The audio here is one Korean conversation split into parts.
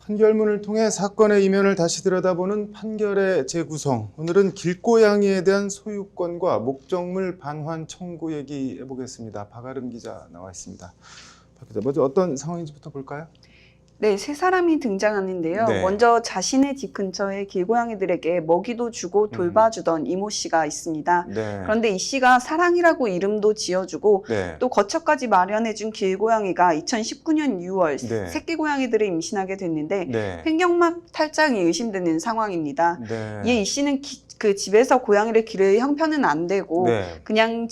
판결문을 통해 사건의 이면을 다시 들여다보는 판결의 재구성. 오늘은 길고양이에 대한 소유권과 목적물 반환 청구 얘기해 보겠습니다. 박아름 기자 나와 있습니다. 박 기자, 먼저 어떤 상황인지부터 볼까요? 네, 세 사람이 등장하는데요. 네. 먼저 자신의 집 근처에 길고양이들에게 먹이도 주고 돌봐주던 이모 씨가 있습니다. 네. 그런데 이 씨가 사랑이라고 이름도 지어주고 네. 또 거처까지 마련해준 길고양이가 2019년 6월 네. 새끼 고양이들을 임신하게 됐는데 네. 횡격막 탈장이 의심되는 상황입니다. 네. 이에 이 씨는 그 집에서 고양이를 기를 형편은 안 되고 네. 그냥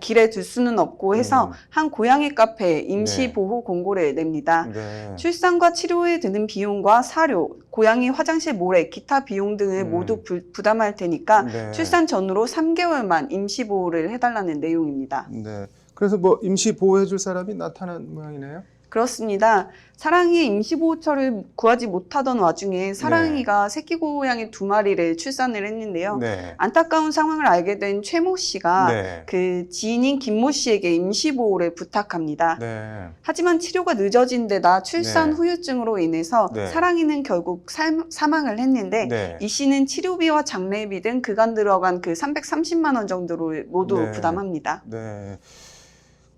길에 둘 수는 없고 해서 한 고양이 카페에 임시 네. 보호 공고를 냅니다. 네. 출산과 치료에 드는 비용과 사료, 고양이 화장실 모래, 기타 비용 등을 모두 부담할 테니까 네. 출산 전후로 3개월만 임시 보호를 해달라는 내용입니다. 네. 그래서 뭐 임시 보호해 줄 사람이 나타난 모양이네요. 그렇습니다. 사랑이의 임시보호처를 구하지 못하던 와중에 사랑이가 새끼 고양이 2마리를 출산을 했는데요. 네. 안타까운 상황을 알게 된 최모 씨가 네. 그 지인인 김모 씨에게 임시보호를 부탁합니다. 네. 하지만 치료가 늦어진 데다 출산 네. 후유증으로 인해서 네. 사랑이는 결국 사망을 했는데 네. 이 씨는 치료비와 장례비 등 그간 들어간 그 330만 원 정도를 모두 네. 부담합니다. 네.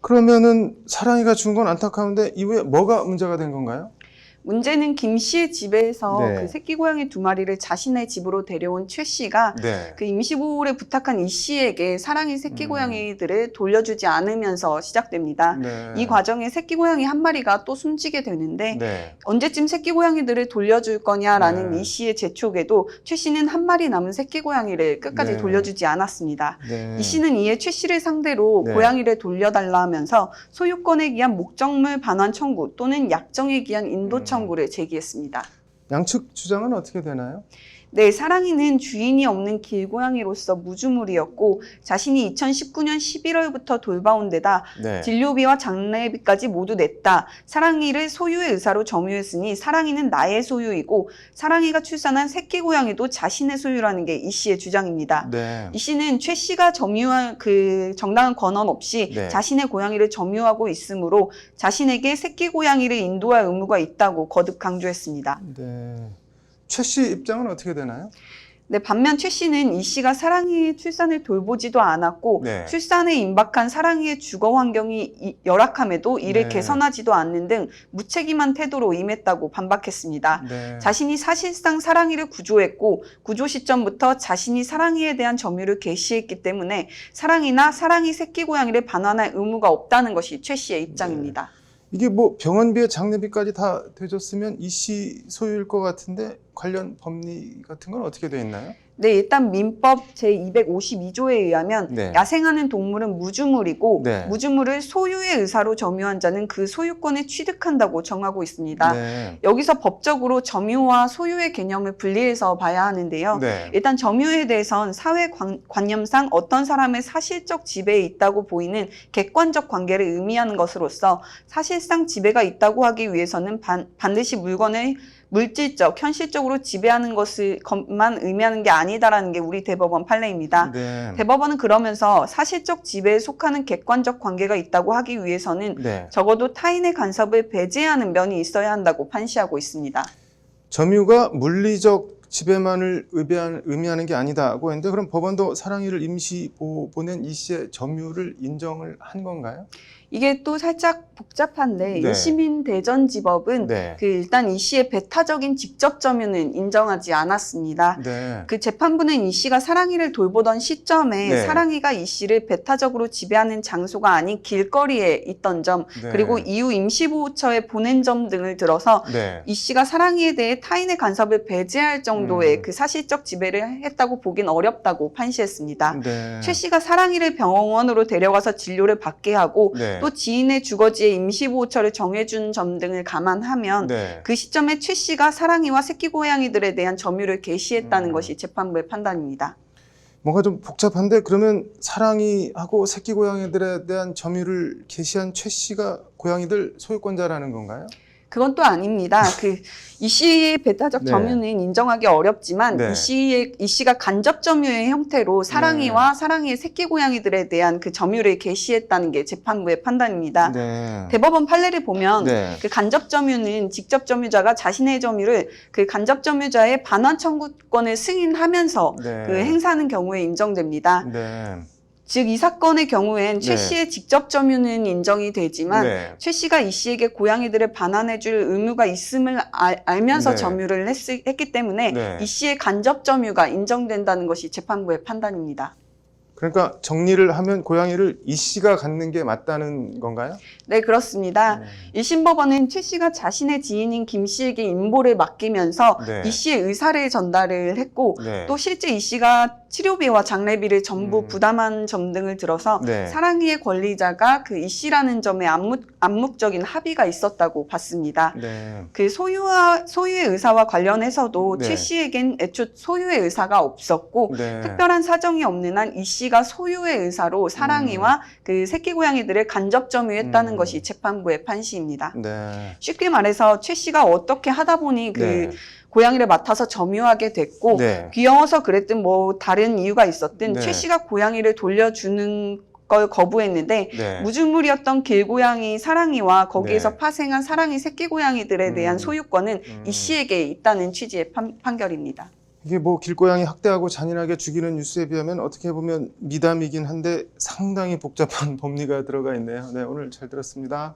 그러면은 사랑이가 죽은 건 안타까운데 이후에 뭐가 문제가 된 건가요? 문제는 김 씨의 집에서 네. 그 새끼 고양이 2마리를 자신의 집으로 데려온 최 씨가 네. 그 임시보호를 부탁한 이 씨에게 사랑이 새끼 고양이들을 돌려주지 않으면서 시작됩니다. 네. 이 과정에 새끼 고양이 1마리가 또 숨지게 되는데 네. 언제쯤 새끼 고양이들을 돌려줄 거냐라는 네. 이 씨의 재촉에도 최 씨는 1마리 남은 새끼 고양이를 끝까지 네. 돌려주지 않았습니다. 네. 이 씨는 이에 최 씨를 상대로 네. 고양이를 돌려달라 하면서 소유권에 기한 목적물 반환 청구 또는 약정에 기한 인도 청구를 제기했습니다. 양측 주장은 어떻게 되나요? 네, 사랑이는 주인이 없는 길고양이로서 무주물이었고 자신이 2019년 11월부터 돌봐온 데다 네. 진료비와 장례비까지 모두 냈다. 사랑이를 소유의 의사로 점유했으니 사랑이는 나의 소유이고 사랑이가 출산한 새끼 고양이도 자신의 소유라는 게 이 씨의 주장입니다. 네. 이 씨는 최 씨가 점유한 그 정당한 권한 없이 네. 자신의 고양이를 점유하고 있으므로 자신에게 새끼 고양이를 인도할 의무가 있다고 거듭 강조했습니다. 네. 최 씨 입장은 어떻게 되나요? 네, 반면 최 씨는 이 씨가 사랑이의 출산을 돌보지도 않았고 네. 출산에 임박한 사랑이의 주거 환경이 열악함에도 이를 네. 개선하지도 않는 등 무책임한 태도로 임했다고 반박했습니다. 네. 자신이 사실상 사랑이를 구조했고 구조 시점부터 자신이 사랑이에 대한 점유를 개시했기 때문에 사랑이나 사랑이 새끼 고양이를 반환할 의무가 없다는 것이 최 씨의 입장입니다. 이게 뭐 병원비에 장례비까지 다 대줬으면 이 씨 소유일 것 같은데 관련 법리 같은 건 어떻게 돼 있나요? 네, 일단 민법 제252조에 의하면 네. 야생하는 동물은 무주물이고 네. 무주물을 소유의 의사로 점유한 자는 그 소유권을 취득한다고 정하고 있습니다. 네. 여기서 법적으로 점유와 소유의 개념을 분리해서 봐야 하는데요. 네. 일단 점유에 대해선 사회 관념상 어떤 사람의 사실적 지배에 있다고 보이는 객관적 관계를 의미하는 것으로서 사실상 지배가 있다고 하기 위해서는 반드시 물건을 물질적, 현실적으로 지배하는 것만 의미하는 게 아니다라는 게 우리 대법원 판례입니다. 네. 대법원은 그러면서 사실적 지배에 속하는 객관적 관계가 있다고 하기 위해서는 네. 적어도 타인의 간섭을 배제하는 면이 있어야 한다고 판시하고 있습니다. 점유가 물리적 지배만을 의미하는 게 아니다고 했는데 그럼 법원도 사랑이를 임시 보낸 이 씨의 점유를 인정을 한 건가요? 이게 또 살짝 복잡한데 네. 1시민 대전지법은 네. 일단 이 씨의 배타적인 직접 점유는 인정하지 않았습니다. 네. 그 재판부는 이 씨가 사랑이를 돌보던 시점에 네. 사랑이가 이 씨를 배타적으로 지배하는 장소가 아닌 길거리에 있던 점 네. 그리고 이후 임시보호처에 보낸 점 등을 들어서 네. 이 씨가 사랑이에 대해 타인의 간섭을 배제할 정도의 그 사실적 지배를 했다고 보긴 어렵다고 판시했습니다. 네. 최 씨가 사랑이를 병원으로 데려가서 진료를 받게 하고 네. 또 지인의 주거지에 임시보호처를 정해준 점 등을 감안하면 네. 그 시점에 최 씨가 사랑이와 새끼 고양이들에 대한 점유를 개시했다는 것이 재판부의 판단입니다. 뭔가 좀 복잡한데 그러면 사랑이하고 새끼 고양이들에 대한 점유를 개시한 최 씨가 고양이들 소유권자라는 건가요? 그건 또 아닙니다. 이 씨의 배타적 네. 점유는 인정하기 어렵지만 네. 이 씨가 간접 점유의 형태로 사랑이와 사랑이의 새끼 고양이들에 대한 그 점유를 개시했다는 게 재판부의 판단입니다. 네. 대법원 판례를 보면 네. 그 간접 점유는 직접 점유자가 자신의 점유를 그 간접 점유자의 반환 청구권을 승인하면서 네. 그 행사하는 경우에 인정됩니다. 네. 즉 이 사건의 경우엔 최 네. 씨의 직접 점유는 인정이 되지만 네. 최 씨가 이 씨에게 고양이들을 반환해줄 의무가 있음을 알면서 네. 점유를 했기 때문에 네. 이 씨의 간접 점유가 인정된다는 것이 재판부의 판단입니다. 그러니까 정리를 하면 고양이를 이 씨가 갖는 게 맞다는 건가요? 네, 그렇습니다. 1심 법원은 최 씨가 자신의 지인인 김 씨에게 임보를 맡기면서 네. 이 씨의 의사를 전달을 했고 네. 또 실제 이 씨가 치료비와 장례비를 전부 음. 부담한 점 등을 들어서 네. 사랑이의 권리자가 그 이 씨라는 점에 암묵적인 합의가 있었다고 봤습니다. 네. 그 소유의 의사와 관련해서도 네. 최 씨에겐 애초 소유의 의사가 없었고 네. 특별한 사정이 없는 한 이 씨가 소유의 의사로 사랑이와 그 새끼 고양이들을 간접 점유했다는 것이 재판부의 판시입니다. 네. 쉽게 말해서 최 씨가 어떻게 하다 보니 그 네. 고양이를 맡아서 점유하게 됐고 네. 귀여워서 그랬든 뭐 다른 이유가 있었든 네. 최 씨가 고양이를 돌려주는 걸 거부했는데 네. 무주물이었던 길고양이 사랑이와 거기에서 네. 파생한 사랑이 새끼 고양이들에 대한 소유권은 이 씨에게 있다는 취지의 판결입니다. 이게 뭐 길고양이 학대하고 잔인하게 죽이는 뉴스에 비하면 어떻게 보면 미담이긴 한데 상당히 복잡한 법리가 들어가 있네요. 네, 오늘 잘 들었습니다.